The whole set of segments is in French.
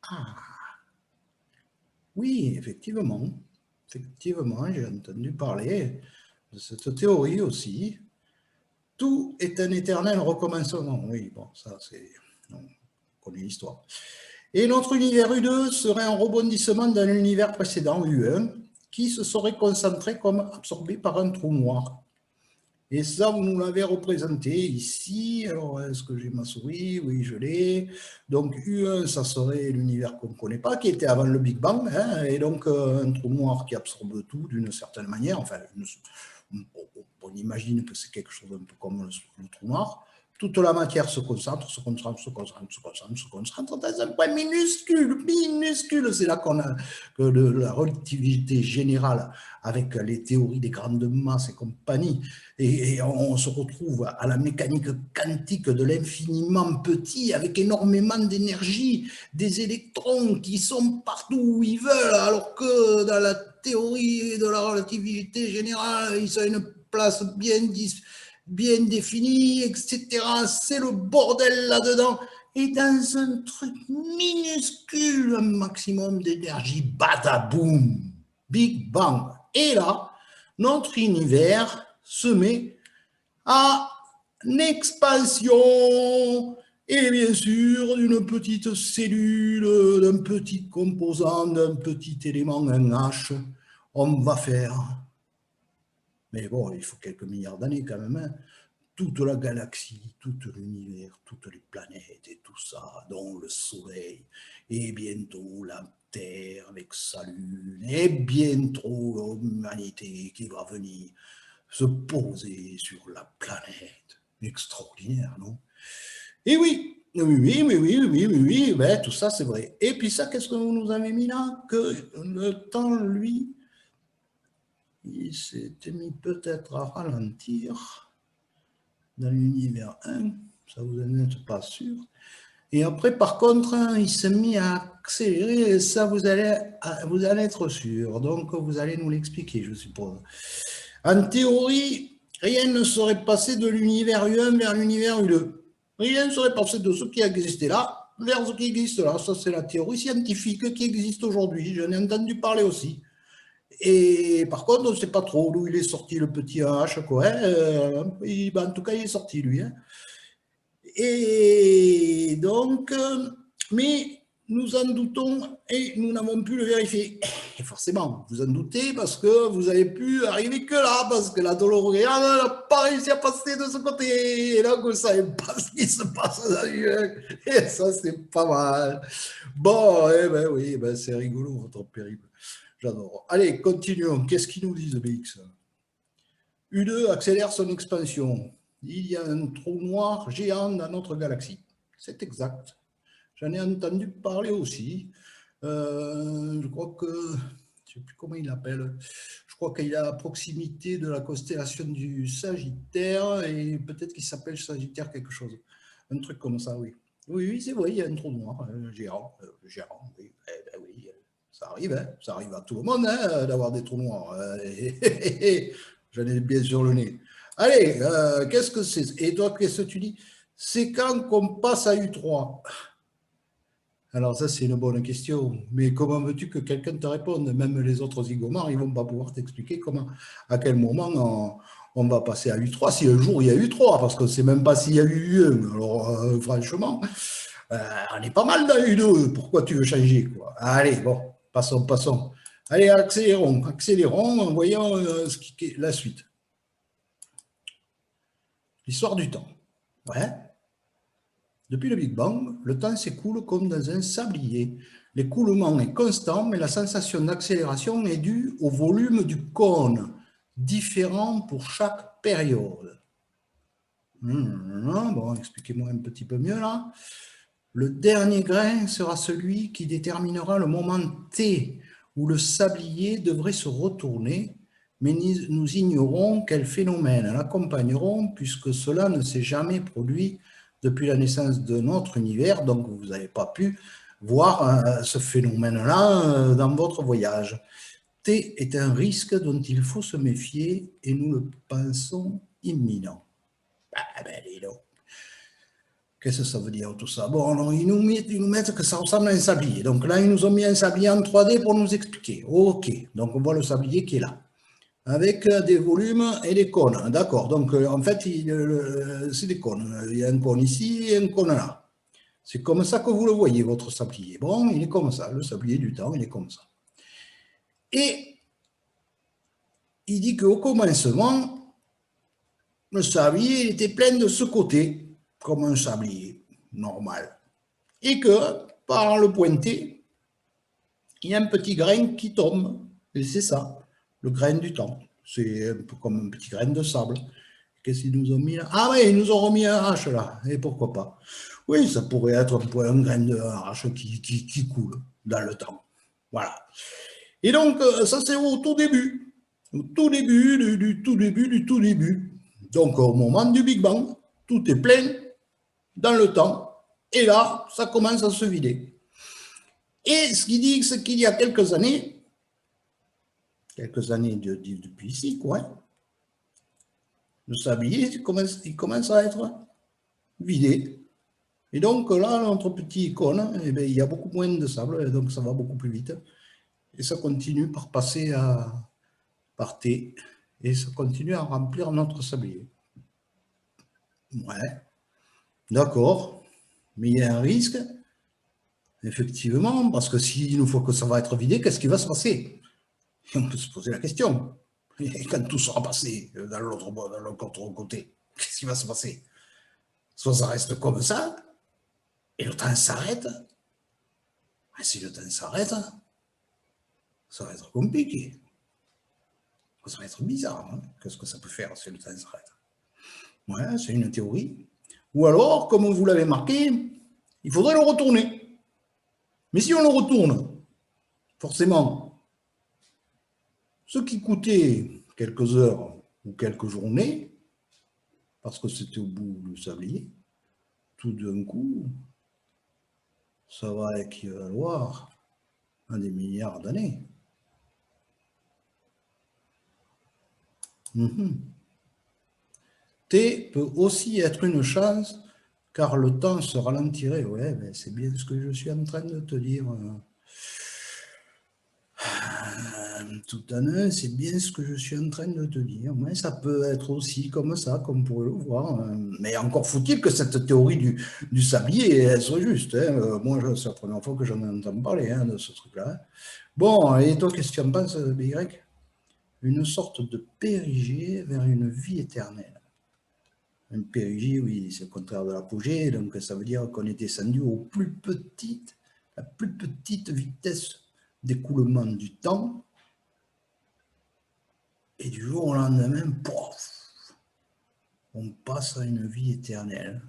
Ah, oui, effectivement. Effectivement, j'ai entendu parler de cette théorie aussi. Tout est un éternel recommencement. Oui, bon, ça, c'est... On connaît l'histoire. Et notre univers U2 serait un rebondissement dans l'univers précédent, U1, qui se serait concentré comme absorbé par un trou noir. Et ça, vous nous l'avez représenté ici. Alors, est-ce que j'ai ma souris? Oui, je l'ai. Donc, U1, ça serait l'univers qu'on ne connaît pas, qui était avant le Big Bang. Hein, et donc, un trou noir qui absorbe tout d'une certaine manière. Enfin, on imagine que c'est quelque chose un peu comme le trou noir. Toute la matière se concentre, se concentre, se concentre, se concentre, se concentre dans un point minuscule, minuscule. C'est là qu'on a que la relativité générale avec les théories des grandes masses et compagnie. Et on se retrouve à la mécanique quantique de l'infiniment petit avec énormément d'énergie, des électrons qui sont partout où ils veulent, alors que dans la théorie de la relativité générale, ils ont une place bien définie, etc. C'est le bordel là-dedans. Et dans un truc minuscule, un maximum d'énergie, badaboum, Big Bang. Et là, notre univers se met à expansion. Et bien sûr, d'une petite cellule, d'un petit composant, d'un petit élément, un H, on va faire, mais bon, il faut quelques milliards d'années quand même, hein, toute la galaxie, tout l'univers, toutes les planètes et tout ça, dont le Soleil, et bientôt la Terre avec sa lune, et bientôt l'humanité qui va venir se poser sur la planète. Extraordinaire, non? Et oui, oui, ben, tout ça c'est vrai. Et puis ça, qu'est-ce que vous nous avez mis là? Que le temps, lui, il s'était mis peut-être à ralentir dans l'univers 1, ça vous en êtes pas sûr. Et après, par contre, il s'est mis à accélérer, et ça, vous allez être sûr. Donc, vous allez nous l'expliquer, je suppose. En théorie, rien ne serait passé de l'univers U1 vers l'univers U2. Rien ne serait passé de ce qui existait là vers ce qui existe là. Ça, c'est la théorie scientifique qui existe aujourd'hui. J'en ai entendu parler aussi. Et par contre, on ne sait pas trop d'où il est sorti le petit H, quoi. Hein. En tout cas, il est sorti, lui. Hein. Et donc, mais nous en doutons et nous n'avons pu le vérifier. Et forcément, vous en doutez parce que vous avez pu arriver que là, parce que la DeLorean n'a pas réussi à passer de ce côté. Et là, vous ne savez pas ce qui se passe dans l'UE. Et ça, c'est pas mal. Bon, eh ben oui, ben c'est rigolo, votre périple. J'adore. Allez, continuons. Qu'est-ce qu'ils nous disent, BX? U2 accélère son expansion. Il y a un trou noir géant dans notre galaxie. C'est exact. J'en ai entendu parler aussi. Je crois que, je ne sais plus comment il l'appelle, je crois qu'il est à proximité de la constellation du Sagittaire et peut-être qu'il s'appelle Sagittaire quelque chose. Un truc comme ça, oui. Oui, oui, c'est vrai, il y a un trou noir géant, oui, eh ben oui, ça arrive, hein, ça arrive à tout le monde hein, d'avoir des trous noirs. J'en ai bien sur le nez. Allez, qu'est-ce que c'est? Et toi, qu'est-ce que tu dis? C'est quand qu'on passe à U3? Alors ça, c'est une bonne question. Mais comment veux-tu que quelqu'un te réponde? Même les autres zygomars, ils ne vont pas pouvoir t'expliquer comment, à quel moment on va passer à U3, si un jour il y a U3, parce qu'on ne sait même pas s'il y a eu U1. Alors franchement, on est pas mal dans U2. Pourquoi tu veux changer, quoi? Allez, bon, passons. Allez, accélérons, voyons la suite. L'histoire du temps. Ouais. Depuis le Big Bang, le temps s'écoule comme dans un sablier. L'écoulement est constant, mais la sensation d'accélération est due au volume du cône, différent pour chaque période. Bon, expliquez-moi un petit peu mieux là. Le dernier grain sera celui qui déterminera le moment T où le sablier devrait se retourner, mais nous ignorons quels phénomènes l'accompagneront puisque cela ne s'est jamais produit depuis la naissance de notre univers, donc vous n'avez pas pu voir ce phénomène-là dans votre voyage. T est un risque dont il faut se méfier et nous le pensons imminent. Ah ben, dis donc. Qu'est-ce que ça veut dire tout ça? Bon, alors, ils nous mettent que ça ressemble à un sablier. Donc là, ils nous ont mis un sablier en 3D pour nous expliquer. OK, donc on voit le sablier qui est là, avec des volumes et des cônes. D'accord, donc en fait, c'est des cônes. Il y a un cône ici et un cône là. C'est comme ça que vous le voyez, votre sablier. Bon, il est comme ça, le sablier du temps, il est comme ça. Et il dit qu'au commencement, le sablier il était plein de ce côté, comme un sablier normal. Et que, par le pointer, il y a un petit grain qui tombe. Et c'est ça, le grain du temps. C'est un peu comme un petit grain de sable. Qu'est-ce qu'ils nous ont mis là? Ah oui, ils nous ont remis un H là. Et pourquoi pas? Oui, ça pourrait être un grain de H qui coule dans le temps. Voilà. Et donc, ça c'est au tout début. Au tout début, du tout début, du tout début. Donc, au moment du Big Bang, tout est plein dans le temps. Et là, ça commence à se vider. Et ce qu'il dit, c'est qu'il y a quelques années depuis ici, quoi, le sablier il commence à être vidé. Et donc là, notre petit icône, eh bien, il y a beaucoup moins de sable, et donc ça va beaucoup plus vite. Et ça continue par passer par T, et ça continue à remplir notre sablier. Ouais, d'accord, mais il y a un risque, effectivement, parce que s'il nous faut que ça va être vidé, qu'est-ce qui va se passer? Et on peut se poser la question. Et quand tout sera passé dans l'autre côté, qu'est-ce qui va se passer? Soit ça reste comme ça, et le temps s'arrête. Et si le temps s'arrête, ça va être compliqué. Ça va être bizarre. Hein. Qu'est-ce que ça peut faire si le temps s'arrête? Ouais, c'est une théorie. Ou alors, comme vous l'avez marqué, il faudrait le retourner. Mais si on le retourne, forcément, ce qui coûtait quelques heures ou quelques journées, parce que c'était au bout du sablier, tout d'un coup, ça va équivaloir à des milliards d'années. T peut aussi être une chance, car le temps se ralentirait. Ouais, ben c'est bien ce que je suis en train de te dire. Tout à l'heure, c'est bien ce que je suis en train de te dire. Mais ça peut être aussi comme ça, comme vous pouvez le voir. Mais encore faut-il que cette théorie du sablier elle soit juste. Hein. Moi, c'est la première fois que j'en entends parler hein, de ce truc-là. Bon, et toi, qu'est-ce que tu en penses, BY? Une sorte de périgée vers une vie éternelle. Un périgée, oui, c'est le contraire de l'apogée, donc ça veut dire qu'on est descendu la plus petite vitesse d'écoulement du temps. Et du jour au lendemain, pouf, on passe à une vie éternelle.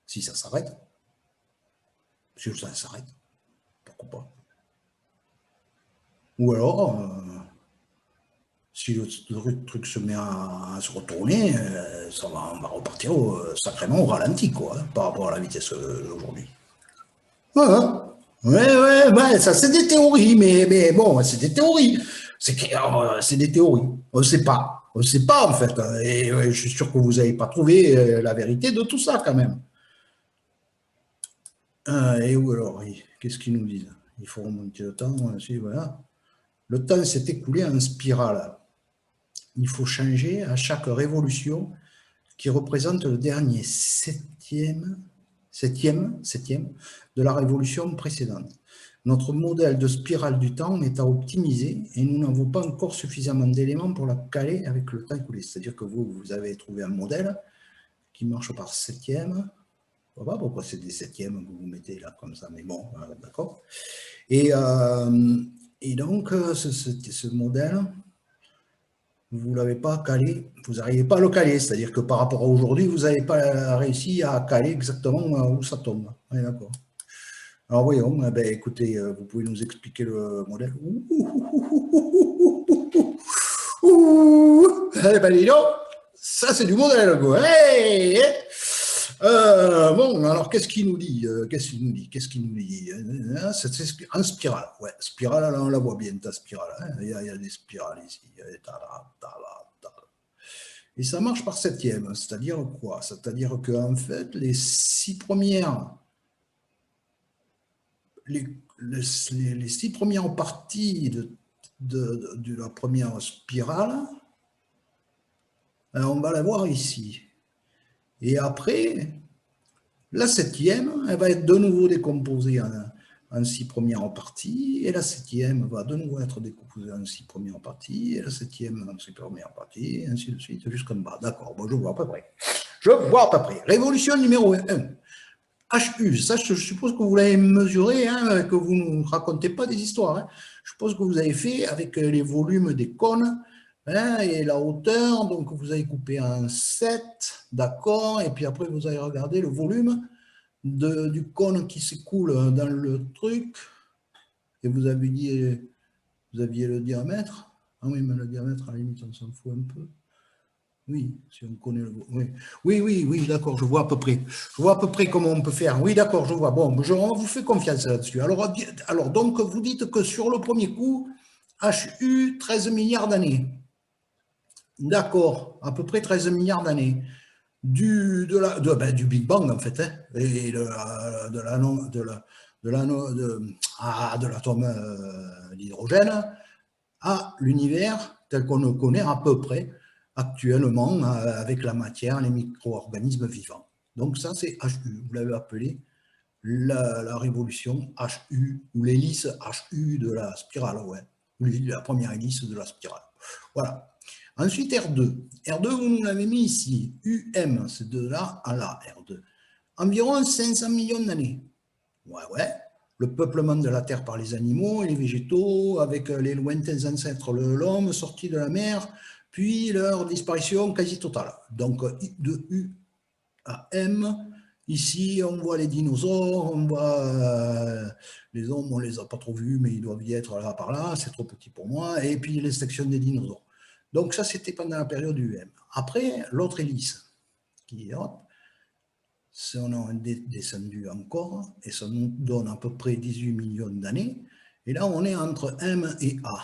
Si ça s'arrête, si ça s'arrête, pourquoi pas. Ou alors, si le truc se met à se retourner, on va repartir sacrément au ralenti, quoi, par rapport à la vitesse d'aujourd'hui. Ouais, ça c'est des théories, mais bon, c'est des théories. C'est des théories. On ne sait pas. On ne sait pas, en fait. Et je suis sûr que vous n'avez pas trouvé la vérité de tout ça, quand même. Et où alors? Qu'est-ce qu'ils nous disent? Il faut remonter le temps. Voilà. Le temps s'est écoulé en spirale. Il faut changer à chaque révolution qui représente le dernier septième de la révolution précédente. Notre modèle de spirale du temps est à optimiser et nous n'avons pas encore suffisamment d'éléments pour la caler avec le temps écoulé. C'est-à-dire que vous avez trouvé un modèle qui marche par septième. Je ne sais pas pourquoi c'est des septièmes que vous mettez là comme ça, mais bon, d'accord. Et donc, ce modèle, vous ne l'avez pas calé, vous n'arrivez pas à le caler, c'est-à-dire que par rapport à aujourd'hui, vous n'avez pas réussi à caler exactement où ça tombe. Oui, d'accord. Alors voyons, eh ben, écoutez, vous pouvez nous expliquer le modèle. Eh ben dis donc, ça c'est du modèle, quoi. Hey, hey. Bon, alors qu'est-ce qu'il nous dit? Qu'est-ce qu'il nous dit? C'est en spirale. Ouais, spirale, là, on la voit bien, ta spirale. Hein. Il y a des spirales ici. Et ça marche par septième, c'est-à-dire quoi? C'est-à-dire qu'en fait, les 6 premières, les 6 premières parties de la première spirale, on va la voir ici. Et après, la septième, elle va être de nouveau décomposée en 6 premières parties, et la septième va de nouveau être décomposée en 6 premières parties, et la septième en 6 premières parties, et ainsi de suite, jusqu'en bas. D'accord, bon, je vois à peu près. Je vois à peu près. Révolution numéro 1. HU, ça je suppose que vous l'avez mesuré, hein, que vous ne racontez pas des histoires. Hein. Je suppose que vous avez fait avec les volumes des cônes, hein, et la hauteur, donc vous avez coupé en 7, d'accord, et puis après vous avez regardé le volume du cône qui s'écoule dans le truc, et vous avez dit, vous aviez le diamètre. Ah oui, mais le diamètre, à la limite, on s'en fout un peu. Oui, si on connaît le... Oui, d'accord, je vois à peu près. Je vois à peu près comment on peut faire. Oui, d'accord, je vois. Bon, on vous fait confiance là-dessus. Alors, donc, vous dites que sur le premier coup, HU, 13 milliards d'années. D'accord, à peu près 13 milliards d'années. Du Big Bang, en fait, hein, et de l'atome d'hydrogène à l'univers tel qu'on le connaît à peu près actuellement avec la matière, les micro-organismes vivants. Donc ça, c'est HU. Vous l'avez appelé la révolution HU, ou l'hélice HU de la spirale, ouais. La première hélice de la spirale. Voilà. Ensuite, R2. R2, vous nous l'avez mis ici. UM, c'est de là à là, R2. Environ 500 millions d'années. Ouais. Le peuplement de la Terre par les animaux et les végétaux, avec les lointains ancêtres de l'homme sortis de la mer, puis leur disparition quasi totale. Donc, de U à M, ici, on voit les dinosaures, on voit les hommes, on ne les a pas trop vus, mais ils doivent y être là par là, c'est trop petit pour moi, et puis l'extinction des dinosaures. Donc, ça, c'était pendant la période UM. Après, l'autre hélice, qui est on a descendu encore, et ça nous donne à peu près 18 millions d'années. Et là, on est entre M et A.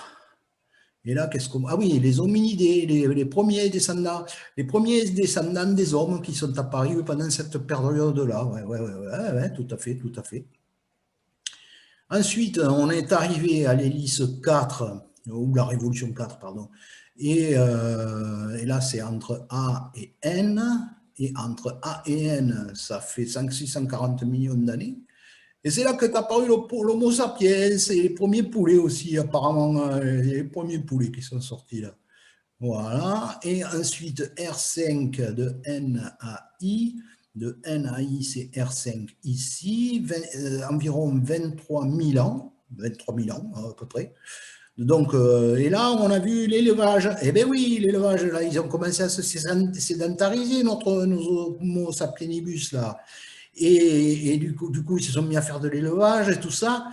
Et là, qu'est-ce qu'on... Ah oui, les hominidés, les premiers descendants des hommes qui sont apparus pendant cette période-là. Ouais, tout à fait, tout à fait. Ensuite, on est arrivé à l'hélice 4, ou la révolution 4, pardon. Et là, c'est entre A et N. Et entre A et N, ça fait 640 millions d'années. Et c'est là que est apparu l'Homo sapiens et les premiers poulets aussi, apparemment, les premiers poulets qui sont sortis là. Voilà. Et ensuite, R5 de N à I. De N à I, c'est R5 ici, environ 23 000 ans, 23 000 ans à peu près. Donc, et là, on a vu l'élevage. Eh bien oui, l'élevage, là, ils ont commencé à se sédentariser, nos Homo sapienibus, là. Et du coup, ils se sont mis à faire de l'élevage et tout ça.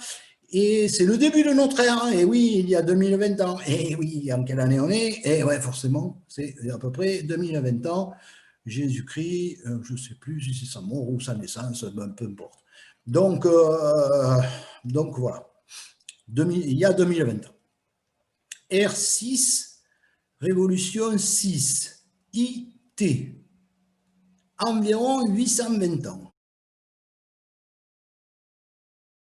Et c'est le début de notre ère. Et oui, il y a 2020 ans. Et oui, en quelle année on est? Et ouais, forcément, c'est à peu près 2020 ans. Jésus-Christ, je ne sais plus si c'est sa mort ou sa naissance, ben, peu importe. Donc voilà, il y a 2020 ans. R6, Révolution 6, IT, environ 820 ans.